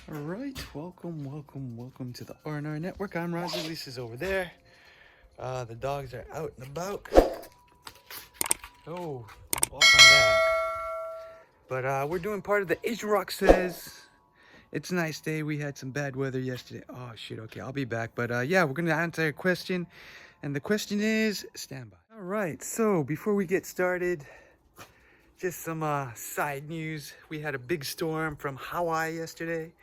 All right, welcome to the R&R Network. I'm Roger. Lisa's over there. The dogs are out and about. Oh, don't walk on that. But we're doing part of the Asian Rock Says. It's a nice day. We had some bad weather yesterday. Oh, shit. Okay, I'll be back. But yeah, we're going to answer a question. And the question is, stand by. All right, so before we get started, just some side news. We had a big storm from Hawaii yesterday.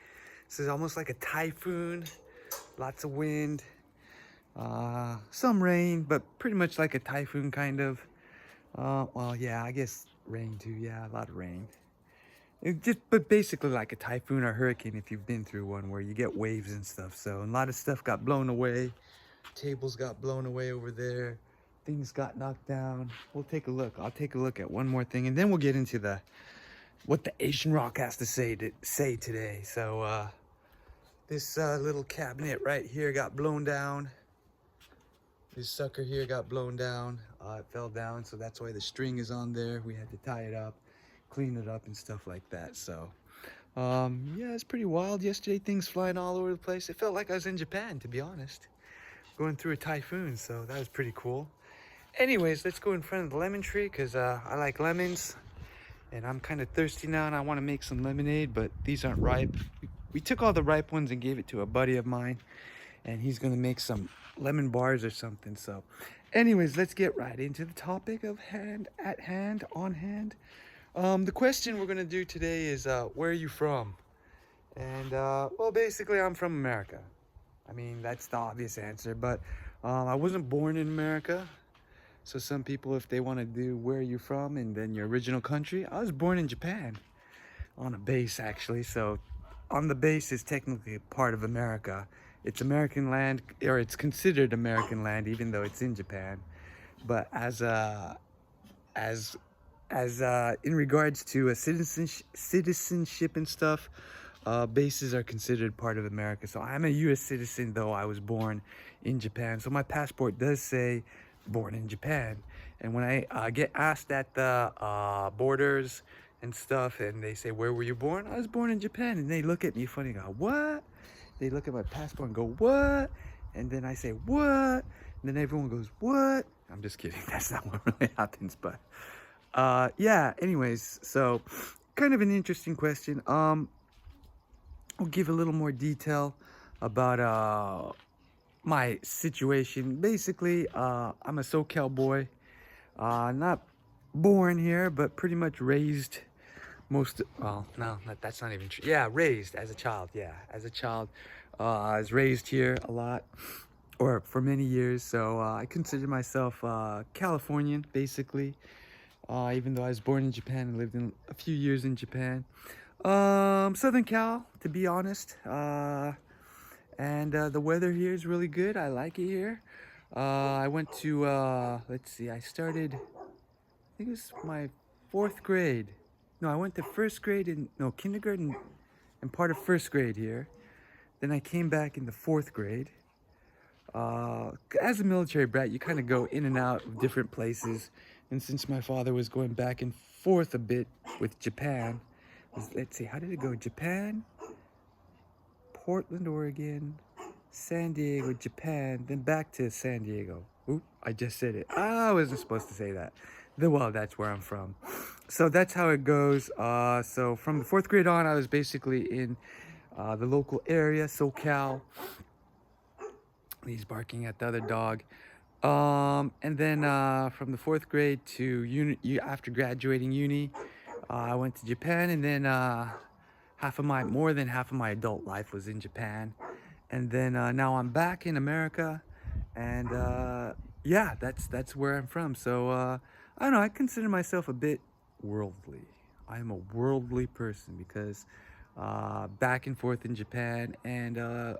This is almost like a typhoon. Lots of wind. Some rain, but pretty much like a typhoon kind of. Well, yeah, I guess rain too. Yeah, a lot of rain. But basically like a typhoon or hurricane if you've been through one where you get waves and stuff. So a lot of stuff got blown away. Tables got blown away over there. Things got knocked down. We'll take a look. I'll take a look at one more thing, and then we'll get into what the Asian Rock has to say today. So this little cabinet right here got blown down. This sucker here got blown down. It fell down, so that's why the string is on there. We had to tie it up, clean it up, and stuff like that. So, yeah, it's pretty wild yesterday. Things flying all over the place. It felt like I was in Japan, to be honest, going through a typhoon. So that was pretty cool. Anyways, let's go in front of the lemon tree because I like lemons, and I'm kind of thirsty now, and I want to make some lemonade, but these aren't ripe. We took all the ripe ones and gave it to a buddy of mine, and he's gonna make some lemon bars or something. So anyways, let's get right into the topic of on hand. The question we're gonna do today is where are you from? And well, basically I'm from America. I mean, that's the obvious answer, but I wasn't born in America. So some people, if they want to do where are you from and then your original country, I was born in Japan on a base actually. So on the base is technically part of America. It's American land, or it's considered American land, even though it's in Japan. But as in regards to a citizenship and stuff, bases are considered part of America. So I'm a U.S. citizen, though I was born in Japan. So my passport does say born in Japan. And when I get asked at the borders and stuff, and they say, where were you born? I was born in Japan. And they look at me funny, go, what? They look at my passport and go, what? And then I say, what? And then everyone goes, what? I'm just kidding. That's not what really happens. But yeah, anyways, so kind of an interesting question. I'll give a little more detail about my situation. Basically, I'm a SoCal boy. Not born here, but pretty much raised well, no, that's not even true. Yeah, raised as a child. Yeah, as a child, I was raised here a lot, or for many years. So I consider myself Californian, basically. Even though I was born in Japan and lived in a few years in Japan. Southern Cal, to be honest. And the weather here is really good. I like it here. I went to, let's see, I think it was my 4th grade. No, I went to kindergarten and part of 1st grade here. Then I came back in the 4th grade. As a military brat, you kind of go in and out of different places. And since my father was going back and forth a bit with Japan, let's see, how did it go? Japan, Portland, Oregon, San Diego, Japan, then back to San Diego. Oop, I just said it. I wasn't supposed to say that. Well, that's where I'm from. So that's how it goes. So from the 4th grade on, I was basically in the local area, SoCal. He's barking at the other dog. And then from the 4th grade to after graduating uni, I went to Japan, and then more than half of my adult life was in Japan. And then now I'm back in America, and yeah, that's where I'm from. So I don't know, I consider myself a bit worldly. I am a worldly person because back and forth in Japan, and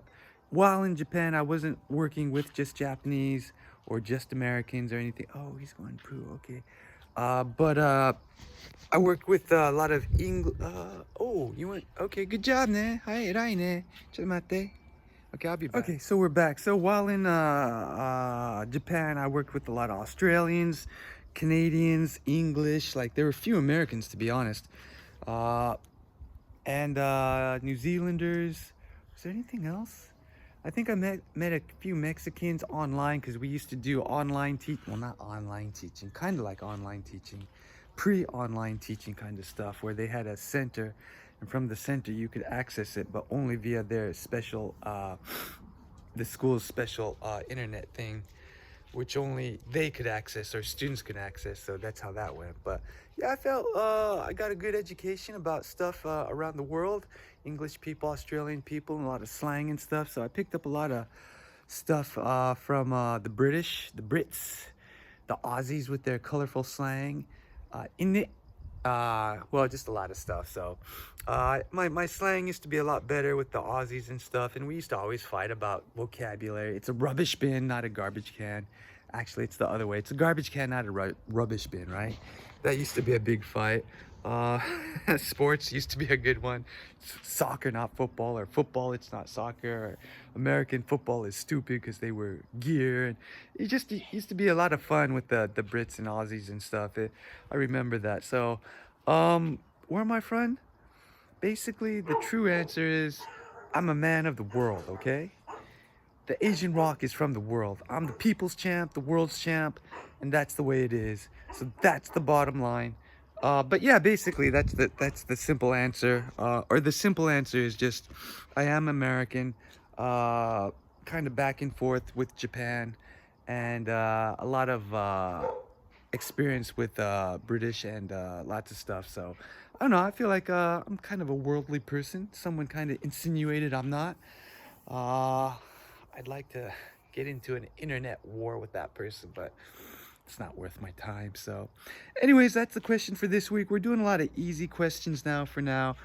while in Japan, I wasn't working with just Japanese or just Americans or anything. Oh, he's going poo, okay. But I worked with a lot of English. Oh, you went, okay, good job, ne. Hi, erai ne. Chotto okay, I'll be back. Okay, so we're back. So while in Japan, I worked with a lot of Australians, Canadians, English. Like, there were a few Americans, to be honest. and New Zealanders. Was there anything else? I think I met a few Mexicans online because we used to do online well, not online teaching, kind of like online teaching, pre-online teaching kind of stuff, where they had a center, and from the center you could access it, but only via their special, the school's special internet thing, which only they could access or students could access. So that's how that went. But yeah, I felt I got a good education about stuff around the world, English people, Australian people, and a lot of slang and stuff. So I picked up a lot of stuff from the British, the Brits, the Aussies with their colorful slang, in it. Well, just a lot of stuff. So, my slang used to be a lot better with the Aussies and stuff, and we used to always fight about vocabulary. It's a rubbish bin, not a garbage can. Actually, it's the other way. It's a garbage can, not a rubbish bin, right? That used to be a big fight. Uh, Sports used to be a good one. Soccer, not football, or football, it's not soccer. Or American football is stupid because they wear gear. And it used to be a lot of fun with the Brits and Aussies and stuff. I remember that. So, where am I from? Basically, the true answer is I'm a man of the world, okay? The Asian Rock is from the world. I'm the people's champ, the world's champ, and that's the way it is. So that's the bottom line. But yeah, basically that's the simple answer. Or the simple answer is just I am American, kind of back and forth with Japan, and a lot of experience with British and lots of stuff. So I don't know. I feel like I'm kind of a worldly person. Someone kind of insinuated I'm not. Uh, I'd like to get into an internet war with that person, but it's not worth my time. So anyways, that's the question for this week. We're doing a lot of easy questions now for now.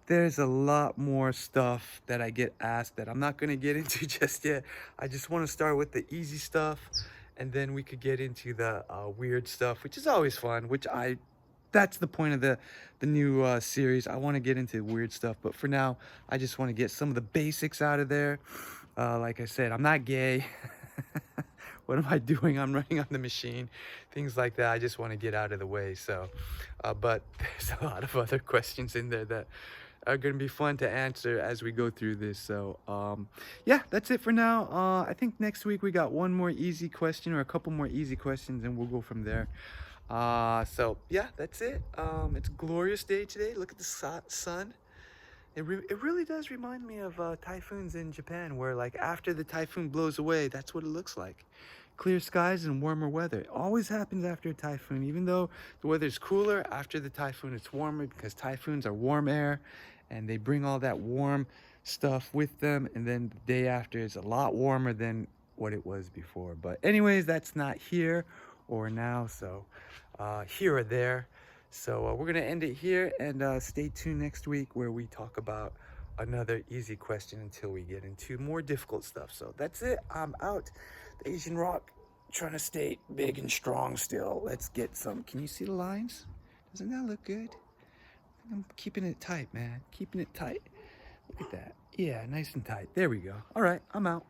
There's a lot more stuff that I get asked that I'm not going to get into just yet. I just want to start with the easy stuff, and then we could get into the weird stuff, which is always fun, that's the point of the new series. I want to get into weird stuff, but for now, I just want to get some of the basics out of there. Like I said, I'm not gay. What am I doing? I'm running on the machine. Things like that. I just want to get out of the way. So, but there's a lot of other questions in there that are going to be fun to answer as we go through this. So, yeah, that's it for now. I think next week we got one more easy question or a couple more easy questions, and we'll go from there. So yeah, that's it. It's a glorious day today. Look at the sun. It really does remind me of typhoons in Japan, where like after the typhoon blows away, that's what it looks like. Clear skies and warmer weather. It always happens after a typhoon. Even though the weather's cooler, after the typhoon it's warmer, because typhoons are warm air and they bring all that warm stuff with them, and then the day after is a lot warmer than what it was before. But anyways, that's not here or now, so here or there. So we're gonna end it here, and stay tuned next week where we talk about another easy question until we get into more difficult stuff. So that's it. I'm out. The Asian Rock, trying to stay big and strong still. Let's get some. Can you see the lines? Doesn't that look good? I'm keeping it tight, man. Keeping it tight. Look at that. Yeah, nice and tight. There we go. All right, I'm out.